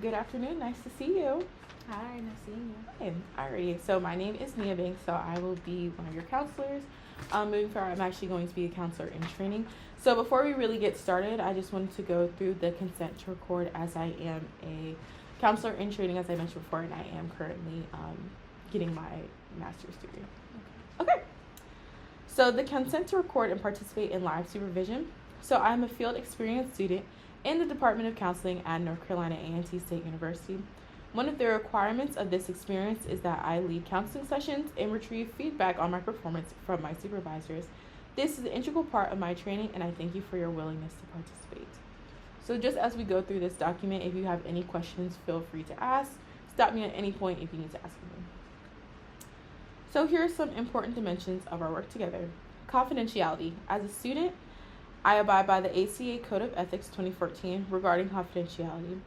Good afternoon. Nice to see you. Hi, nice seeing you. Hi. Alrighty. So my name is Nia Banks. So I will be one of your counselors. Moving forward, I'm actually going to be a counselor in training. So before we really get started, I just wanted to go through the consent to record, as I am a counselor in training, as I mentioned before, and I am currently getting my master's degree. Okay. So the consent to record and participate in live supervision. So I'm a field experience student in the Department of Counseling at North Carolina A&T State University. One of the requirements of this experience is that I lead counseling sessions and retrieve feedback on my performance from my supervisors. This is an integral part of my training, and I thank you for your willingness to participate. So just as we go through this document, if you have any questions, feel free to ask. Stop me at any point if you need to ask me. So here are some important dimensions of our work together. Confidentiality. As a student, I abide by the ACA Code of Ethics 2014 regarding confidentiality.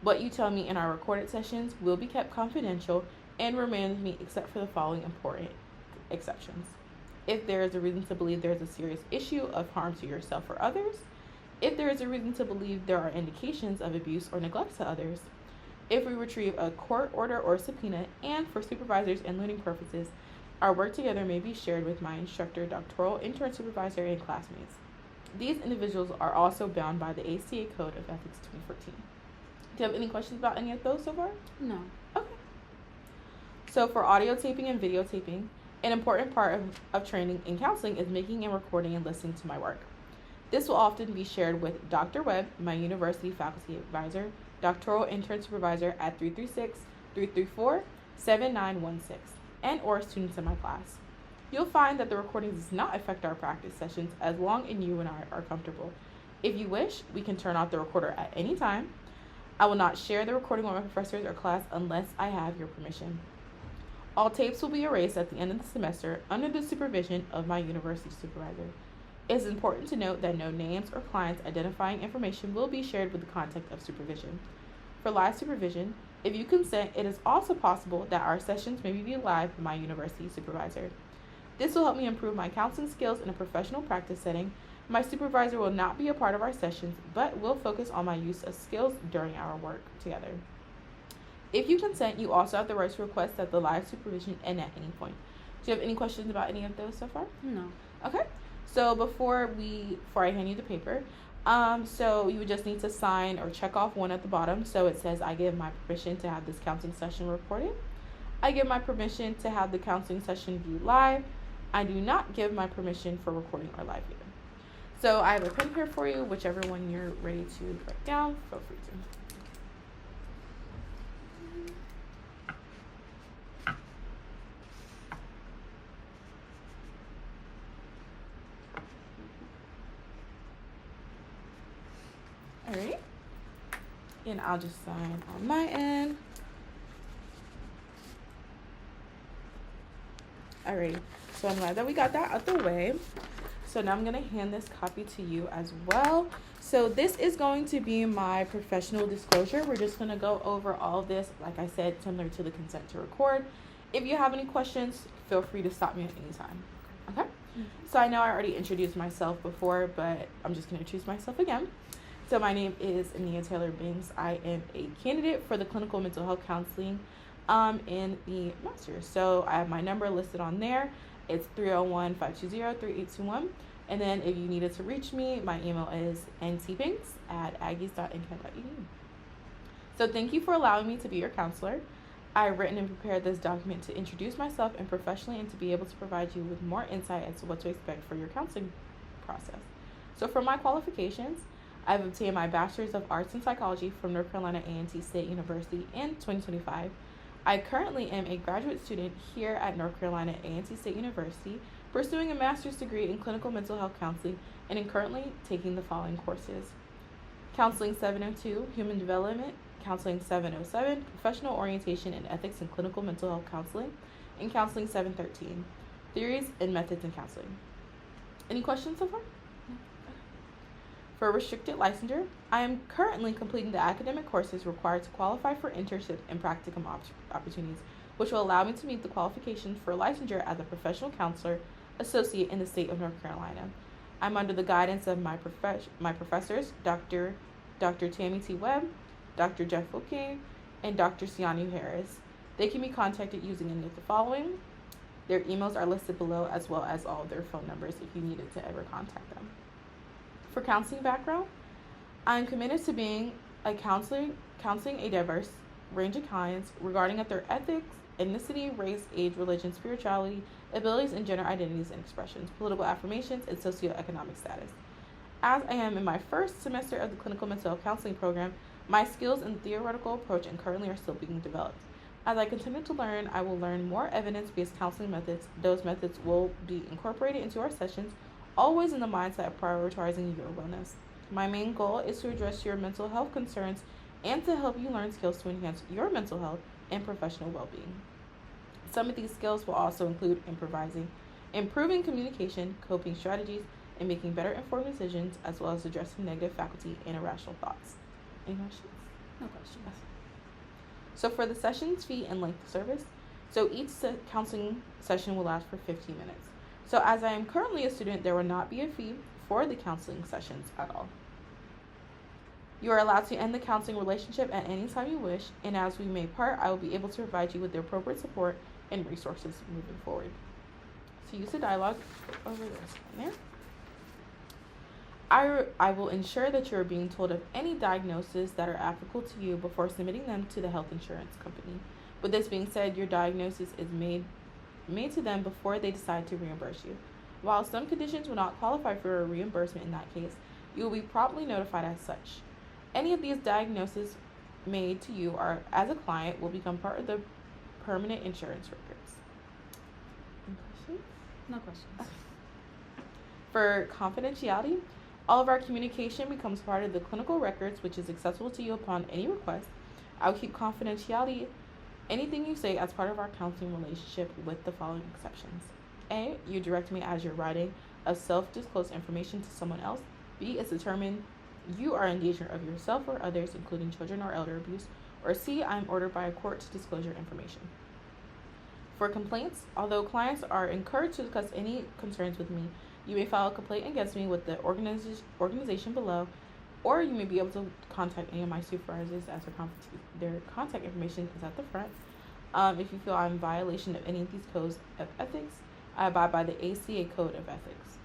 What you tell me in our recorded sessions will be kept confidential and remain with me except for the following important exceptions. If there is a reason to believe there is a serious issue of harm to yourself or others, if there is a reason to believe there are indications of abuse or neglect to others, if we retrieve a court order or subpoena, and for supervisors and learning purposes, our work together may be shared with my instructor, doctoral, intern supervisor, and classmates. These individuals are also bound by the ACA Code of Ethics 2014. Do you have any questions about any of those so far? No. Okay. So for audio taping and videotaping, an important part of training in counseling is making and recording and listening to my work. This will often be shared with Dr. Webb, my university faculty advisor, doctoral intern supervisor at 336-334-7916, and or students in my class. You'll find that the recording does not affect our practice sessions as long as you and I are comfortable. If you wish, we can turn off the recorder at any time. I will not share the recording with my professors or class unless I have your permission. All tapes will be erased at the end of the semester under the supervision of my university supervisor. It is important to note that no names or clients identifying information will be shared with the context of supervision. For live supervision, if you consent, it is also possible that our sessions may be viewed live by my university supervisor. This will help me improve my counseling skills in a professional practice setting. My supervisor will not be a part of our sessions, but will focus on my use of skills during our work together. If you consent, you also have the right to request that the live supervision end at any point. Do you have any questions about any of those so far? No. Okay. So before I hand you the paper, so you would just need to sign or check off one at the bottom. So it says, I give my permission to have this counseling session recorded. I give my permission to have the counseling session viewed live. I do not give my permission for recording or live viewing. So I have a pen here for you, whichever one you're ready to write down, feel free to. Alright. And I'll just sign on my end. Alright. So I'm glad that we got that out the way. So now I'm going to hand this copy to you as well. So this is going to be my professional disclosure. We're just going to go over all of this, like I said, similar to the consent to record. If you have any questions, feel free to stop me at any time. Okay? Mm-hmm. So I know I already introduced myself before, but I'm just going to introduce myself again. So my name is Nia Taylor Banks. I am a candidate for the clinical mental health counseling in the master's. So I have my number listed on there. It's 301-520-3821. And then if you needed to reach me, my email is ntbanks@aggies.ncat.edu. So thank you for allowing me to be your counselor. I've written and prepared this document to introduce myself and professionally and to be able to provide you with more insight as to what to expect for your counseling process. So for my qualifications, I've obtained my Bachelor's of Arts in Psychology from North Carolina A&T State University in 2025. I currently am a graduate student here at North Carolina A&T State University, pursuing a master's degree in clinical mental health counseling, and am currently taking the following courses: Counseling 702, Human Development; Counseling 707, Professional Orientation and Ethics in Clinical Mental Health Counseling; and Counseling 713, Theories and Methods in Counseling. Any questions so far? For restricted licensure, I am currently completing the academic courses required to qualify for internship and practicum opportunities, which will allow me to meet the qualifications for licensure as a professional counselor associate in the state of North Carolina. I'm under the guidance of my professors, Dr. Tammy T. Webb, Dr. Jeff King, and Dr. Sianu Harris. They can be contacted using any of the following. Their emails are listed below, as well as all of their phone numbers if you needed to ever contact them. For counseling background, I'm committed to being counseling a diverse range of clients regarding their ethics, ethnicity, race, age, religion, spirituality, abilities, and gender identities and expressions, political affirmations, and socioeconomic status. As I am in my first semester of the clinical mental health counseling program, my skills and theoretical approach and currently are still being developed. As I continue to learn, I will learn more evidence-based counseling methods. Those methods will be incorporated into our sessions, always in the mindset of prioritizing your wellness. My main goal is to address your mental health concerns and to help you learn skills to enhance your mental health and professional well-being. Some of these skills will also include improvising, improving communication, coping strategies, and making better informed decisions, as well as addressing negative faculty and irrational thoughts. Any questions? No questions. So for the session's fee and length of service, so each counseling session will last for 15 minutes. So as I am currently a student, there will not be a fee for the counseling sessions at all. You are allowed to end the counseling relationship at any time you wish, and as we may part, I will be able to provide you with the appropriate support and resources moving forward. So use the dialogue over this one there. I will ensure that you are being told of any diagnoses that are applicable to you before submitting them to the health insurance company. With this being said, your diagnosis is made to them before they decide to reimburse you. While some conditions will not qualify for a reimbursement in that case, you will be promptly notified as such. Any of these diagnoses made to you or as a client will become part of the permanent insurance records. Any questions? No questions. For confidentiality, all of our communication becomes part of the clinical records, which is accessible to you upon any request. I will keep confidentiality, anything you say, as part of our counseling relationship with the following exceptions. A, you direct me as you're writing of self-disclosed information to someone else. B, it's determined you are in danger of yourself or others, including children or elder abuse. Or C, I am ordered by a court to disclose your information. For complaints, although clients are encouraged to discuss any concerns with me, you may file a complaint against me with the organization below, or you may be able to contact any of my supervisors as their contact information is at the front. If you feel I'm in violation of any of these codes of ethics, I abide by the ACA Code of Ethics.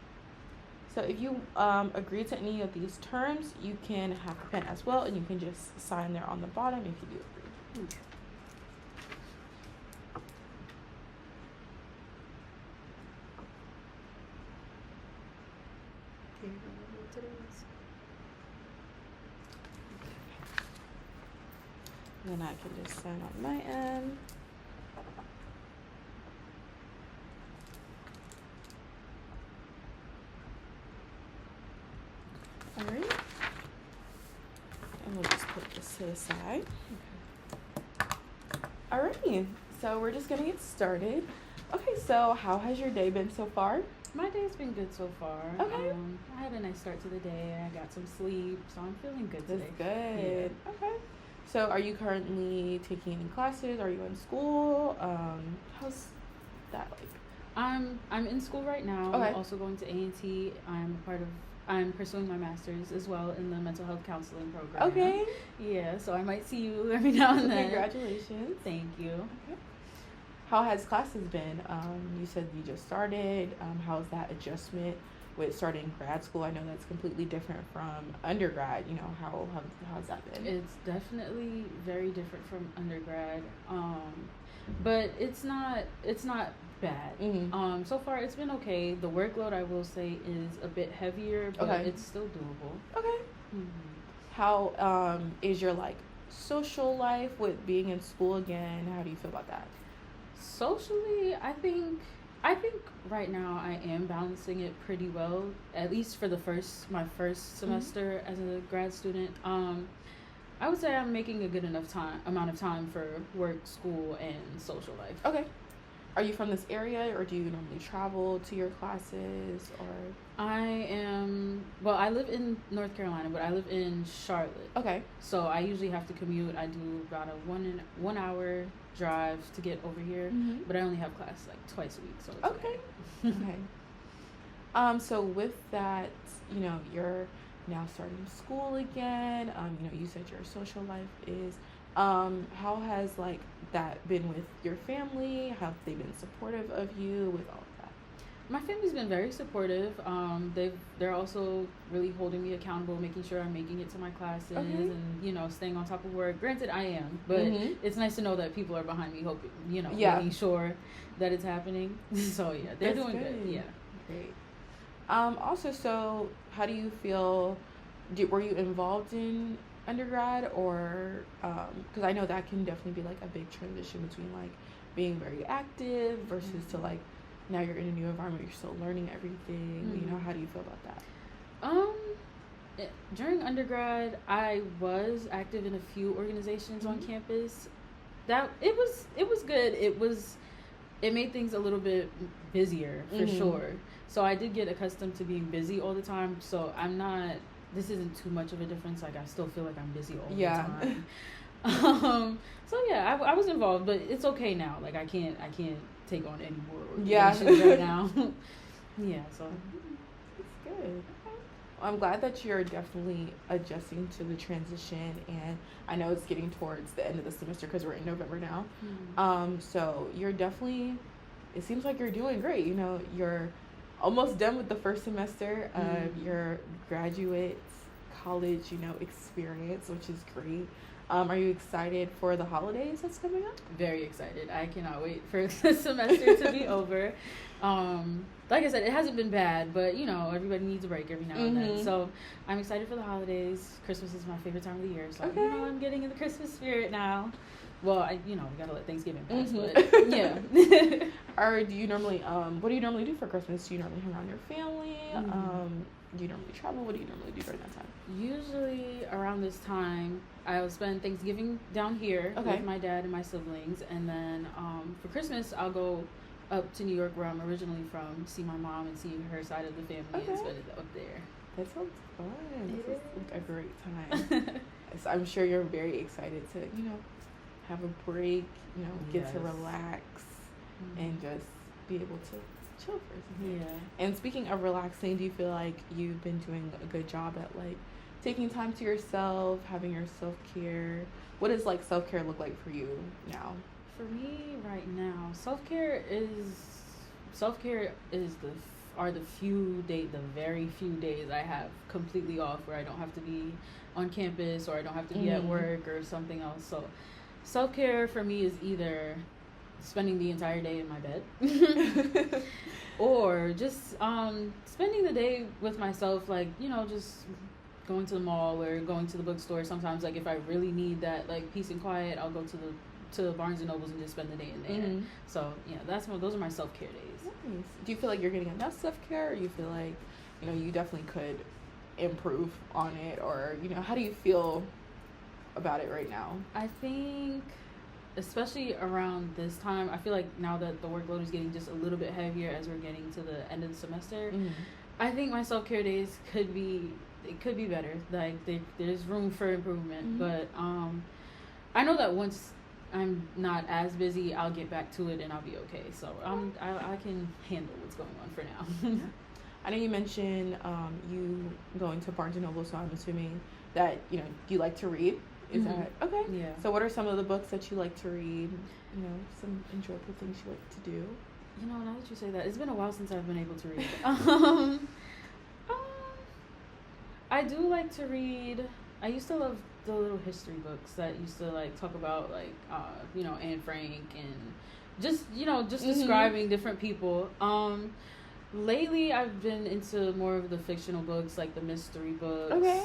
So if you agree to any of these terms, you can have a pen as well, and you can just sign there on the bottom if you do agree. Okay. Then I can just sign on my end. Alright. And we'll just put this to the side. Alrighty. So we're just gonna get started. Okay, so how has your day been so far? My day's been good so far. Okay. I had a nice start to the day. I got some sleep, so I'm feeling good today. That's good. Yeah. Okay. So are you currently taking any classes? Are you in school? How's that like? I'm in school right now. Okay. I'm also going to A&T. I'm pursuing my master's as well in the mental health counseling program. Okay. Yeah, so I might see you every now and then. Congratulations. Thank you. Okay. How has classes been? You said you just started. How's that adjustment with starting grad school? I know that's completely different from undergrad. You know, how's that been? It's definitely very different from undergrad. But it's not bad. Mm-hmm. So far it's been okay. The workload, I will say, is a bit heavier, but Okay. it's still doable. Okay. Mm-hmm. How is your social life with being in school again? How do you feel about that? Socially, I think right now I am balancing it pretty well, at least for my first semester as a grad student. I would say I'm making a good enough amount of time for work, school, and social life. Okay. Are you from this area, or do you normally travel to your classes, or? I live in North Carolina, but I live in Charlotte. Okay. So I usually have to commute. I do about a 1 hour drive to get over here, Mm-hmm. but I only have class twice a week, so it's Okay. Okay. So with that, you're now starting school again. You said your social life is. How has like that been with your family? Have they been supportive of you with all of that? My family's been very supportive. They're also really holding me accountable, making sure I'm making it to my classes, Okay. and staying on top of work. Granted, I am, but Mhm. it's nice to know that people are behind me, hoping, Yeah. making sure that it's happening. So yeah, they're That's doing good. Yeah. Great. Also, so how do you feel? Were you involved in undergrad, or because I know that can definitely be like a big transition between like being very active versus to like now you're in a new environment, you're still learning everything. How do you feel about that? Um, During undergrad, I was active in a few organizations on Mhm. campus. That it was good. It made things a little bit busier for Mhm. sure. So I did get accustomed to being busy all the time. So I'm not. This isn't too much of a difference. Like I still feel like I'm busy all the Yeah. time. So yeah, I was involved, but it's okay now. Like I can't take on any more Yeah. organizations right now. Yeah. So It's good. I'm glad that you're definitely adjusting to the transition, and I know it's getting towards the end of the semester because we're in November now. So you're definitely. It seems like you're doing great. You're almost done with the first semester of your graduate college, experience, which is great. Are you excited for the holidays that's coming up? very excited. I cannot wait for the semester to be over. Like I said, it hasn't been bad, but everybody needs a break every now and then. Mhm. So I'm excited for the holidays. Christmas is my favorite time of the year, so Okay. I'm getting in the Christmas spirit now. Well, we gotta let Thanksgiving pass, Mhm. but yeah. Or do you normally what do you normally do for Christmas? Do you normally hang around your family? Do you normally travel? What do you normally do during that time? Usually around this time, I'll spend Thanksgiving down here Okay. with my dad and my siblings, and then for Christmas I'll go up to New York, where I'm originally from, see my mom and see her side of the family, Okay. and spend it up there. That sounds fun. It This is like a great time. So I'm sure you're very excited to, have a break, get to Yes. relax and just be able to chill for a second. Yeah. And speaking of relaxing, do you feel like you've been doing a good job at like taking time to yourself, having your self-care? What does like self-care look like for you now? For me right now, self care is the very few days I have completely off, where I don't have to be on campus, or I don't have to be at Mhm. work or something else. So self care for me is either spending the entire day in my bed or just spending the day with myself, like just going to the mall or going to the bookstore. Sometimes, like if I really need that like peace and quiet, I'll go to Barnes and Nobles and just spend the day in there. Mhm. So yeah, those are my self-care days. Nice. Do you feel like you're getting enough self-care, or you feel like, you definitely could improve on it, or, how do you feel about it right now? I think, especially around this time, I feel like now that the workload is getting just a little bit heavier as we're getting to the end of the semester, I think my self-care days could be better. Like there's room for improvement, Mhm. but I know that once I'm not as busy, I'll get back to it and I'll be okay. So I can handle what's going on for now. I know you mentioned you going to Barnes and Noble, so I'm assuming that you like to read. Is Mhm. that okay? Yeah. So, what are some of the books that you like to read? Some enjoyable things you like to do. Now that you say that, it's been a while since I've been able to read. I do like to read. I used to love the little history books that used to like talk about like Anne Frank, and just Mhm. describing different people. Lately I've been into more of the fictional books, like the mystery books. Okay.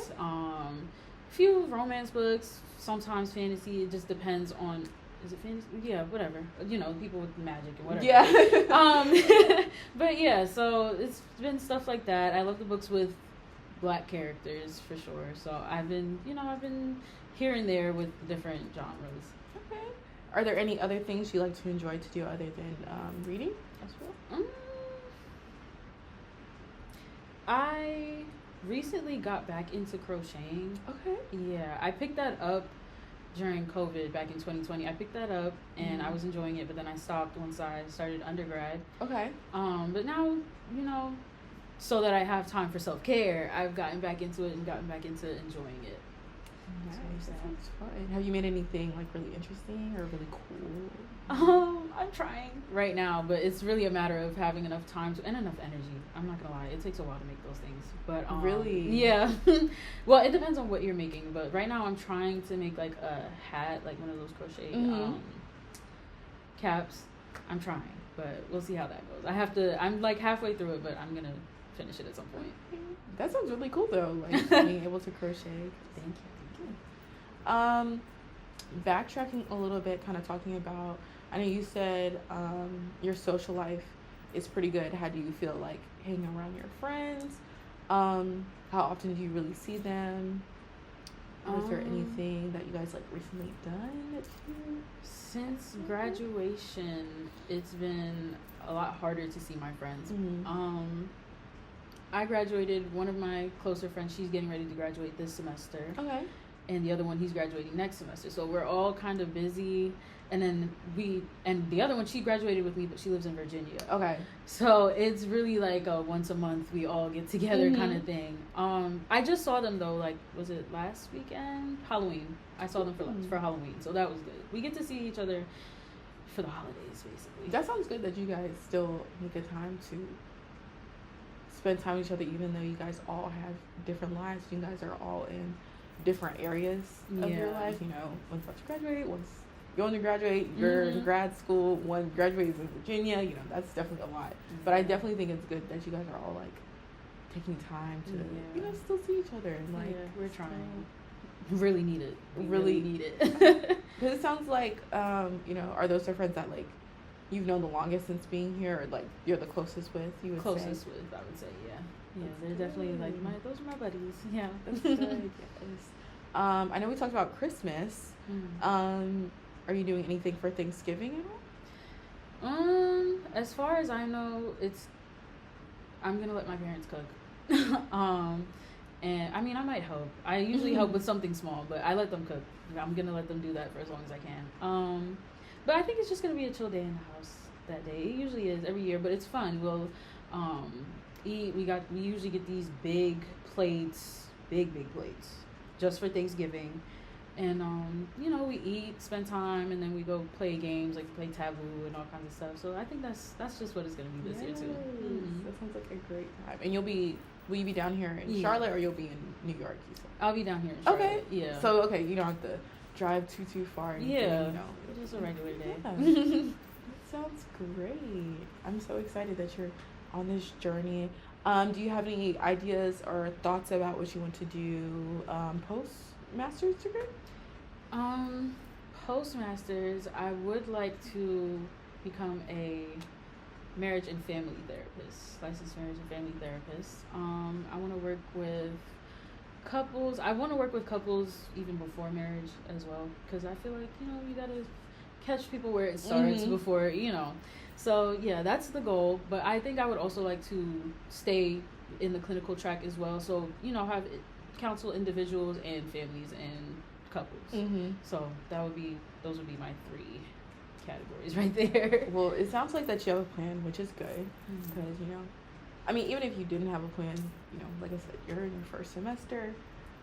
Few romance books, sometimes fantasy. It just depends on. Is it fantasy? Yeah, whatever. People with magic and whatever. Yeah. But yeah, so it's been stuff like that. I love the books with Black characters for sure. So I've been here and there with different genres. Okay. Are there any other things you like to enjoy to do other than reading as well? I recently got back into crocheting. Okay. Yeah, I picked that up during COVID back in 2020. I picked that up and I was enjoying it, but then I stopped once I started undergrad. Okay. But now, so that I have time for self-care, I've gotten back into it and gotten back into enjoying it. Nice. That sounds fun. Have you made anything like really interesting or really cool? I'm trying right now, but it's really a matter of having enough time and enough energy. I'm not gonna lie, it takes a while to make those things. But really, yeah. Well, it depends on what you're making. But right now, I'm trying to make like a hat, like one of those crochet caps. I'm trying, but we'll see how that goes. I'm like halfway through it, but I'm gonna finish it at some point. That sounds really cool though, like being able to crochet. Thank you. Backtracking a little bit, kind of talking about, I know you said your social life is pretty good. How do you feel like hanging around your friends? How often do you really see them? Was there anything that you guys like recently done that you... Since graduation, it's been a lot harder to see my friends. I graduated. One of my closer friends, she's getting ready to graduate this semester. Okay. And the other one, he's graduating next semester. So we're all kind of busy. And then the other one, she graduated with me, but she lives in Virginia. Okay. So it's really like a once a month we all get together kind of thing. I just saw them though, like, was it last weekend? Halloween. I saw them for Halloween. So that was good. We get to see each other for the holidays, basically. That sounds good that you guys still make a time to spend time with each other, even though you guys all have different lives. You guys are all in different areas of your life. You know, one's about to graduate, one's going to graduate, you're in grad school, one graduates in Virginia. You know, that's definitely a lot. But I definitely think it's good that you guys are all like taking time to you know, still see each other and like we're trying. Really need it. Really need it. Because it sounds like you know, are those the friends that like you've known the longest since being here, or like you're the closest with? You would closest say? with, I would say, yeah. They're definitely like those are my buddies. Yeah, that's good. Yes. I know we talked about Christmas. Are you doing anything for Thanksgiving at all? As far as I know, I'm gonna let my parents cook. And I mean, I might help. I usually help with something small, but I let them cook. I'm gonna let them do that for as long as I can. But I think it's just gonna be a chill day in the house that day. It usually is every year, but it's fun. We'll eat. We usually get these big plates, big plates, just for Thanksgiving. And you know, we eat, spend time, and then we go play games, like play Taboo and all kinds of stuff. So I think that's just what it's gonna be this year too. That sounds like a great time. And will you be down here in Charlotte, or you'll be in New York? You said? I'll be down here in Charlotte. Okay. Yeah. So you don't have to drive too far. And you know, just a regular day. That sounds great. I'm so excited that you're on this journey. Do you have any ideas or thoughts about what you want to do post master's degree? Postmasters, I would like to become a marriage and family therapist, licensed marriage and family therapist. I want to work with couples. I want to work with couples even before marriage as well, because I feel like, you know, you gotta catch people where it starts before, you know. So yeah, that's the goal. But I think I would also like to stay in the clinical track as well. So, you know, counsel individuals and families and couples. So those would be my 3 categories right there. Well, it sounds like that you have a plan, which is good, because you know, I mean, even if you didn't have a plan, you know, like I said, you're in your first semester,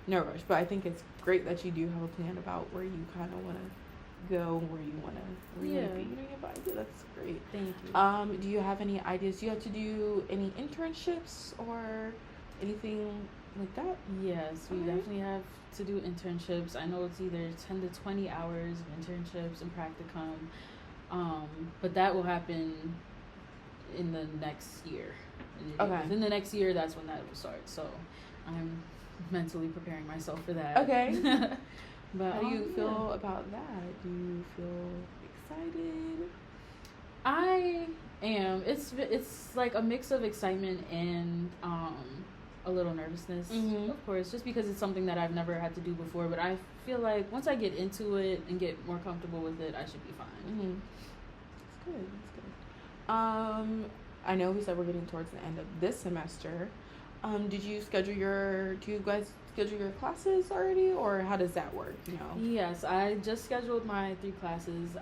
no rush. But I think it's great that you do have a plan about where you kind of want to go, where you want to be. You know, you have an idea. That's great. Thank you. Do you have any ideas? Do you have to do any internships or anything like that? Yes, we definitely have to do internships. I know it's either 10 to 20 hours of internships and practicum, but that will happen in the next year. Okay. In the next year, that's when that will start. So I'm mentally preparing myself for that. Okay. But how do you feel about that? Do you feel excited? I am. It's like a mix of excitement and a little nervousness, of course, just because it's something that I've never had to do before. But I feel like once I get into it and get more comfortable with it, I should be fine. That's good. I know we said we're getting towards the end of this semester. Do you guys schedule your classes already, or how does that work? You know? Yes, I just scheduled my 3 classes.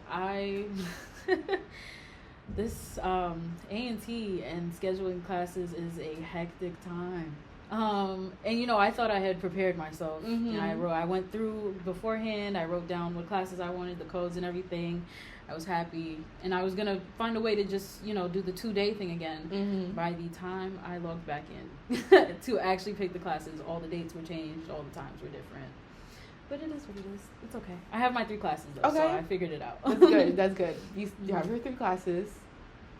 This A&T and scheduling classes is a hectic time. And you know, I thought I had prepared myself. Mhm. And I went through beforehand. I wrote down what classes I wanted, the codes and everything. I was happy, and I was gonna find a way to just, you know, do the 2-day thing again. Mhm. By the time I logged back in to actually pick the classes, all the dates were changed, all the times were different. But it is what it is. It's okay. I have my 3 classes though, so Okay. I figured it out. That's good. That's good. You have your 3 classes,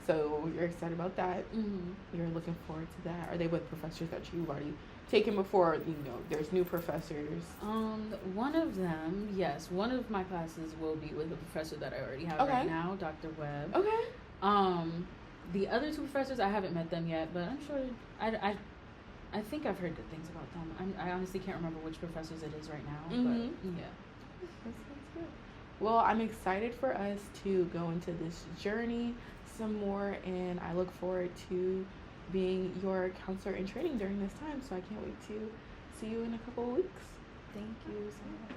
so you're excited about that. Mhm. You're looking forward to that. Are they with professors that you've already taken before? You know, there's new professors. One of them, yes, one of my classes will be with a professor that I already have Okay. right now, Dr. Webb. Okay. The other 2 professors, I haven't met them yet, but I'm sure I think I've heard good things about them. I honestly can't remember which professors it is right now, Mhm. but yeah. That sounds good. Well, I'm excited for us to go into this journey some more, and I look forward to being your counselor in training during this time. So I can't wait to see you in a couple of weeks. Thank you so much.